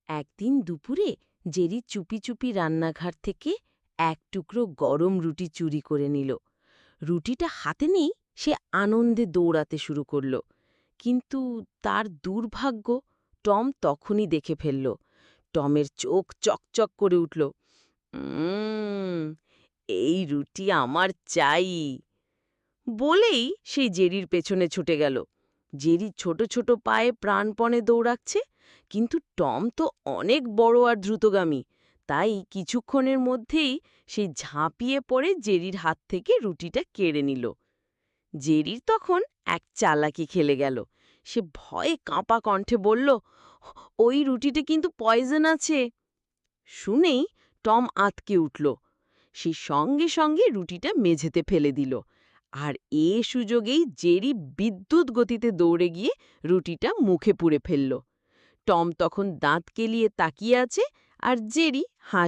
একদিন দুপুরে জেরি চুপি চুপি রান্নাঘর থেকে এক টুকরো গরম রুটি চুরি করে নিল। রুটিটা হাতে নিয়েই সে আনন্দে দৌড়াতে শুরু করল। কিন্তু তার দুর্ভাগ্য, টম তখনই দেখে ফেলল। টমের চোখ চকচক করে উঠল। উম এই রুটি আমার চাই বলেই সেই জেরির পেছনে ছুটে গেল। জেরি ছোট ছোট পায়ে প্রাণপণে দৌড়াচ্ছে, কিন্তু টম তো অনেক বড় আর দ্রুতগামী। তাই কিছুক্ষণের মধ্যেই সে ঝাঁপিয়ে পড়ে জেরির হাত থেকে রুটিটা কেড়ে নিল। জেরির তখন এক চালাকি খেলে গেল। সে ভয়ে কাঁপা কণ্ঠে বলল, ওই রুটিতে কিন্তু পয়জন আছে। শুনেই টম আঁতকে উঠল। সে সঙ্গে সঙ্গে রুটিটা মেঝেতে ফেলে দিল। আর এ সুযোগেই জেরি বিদ্যুৎ গতিতে দৌড়ে গিয়ে রুটিটা মুখে পুরে ফেলল। টম তখন দাঁত কেলিয়ে তাকিয়ে আছে, আর জেরি হাসছে।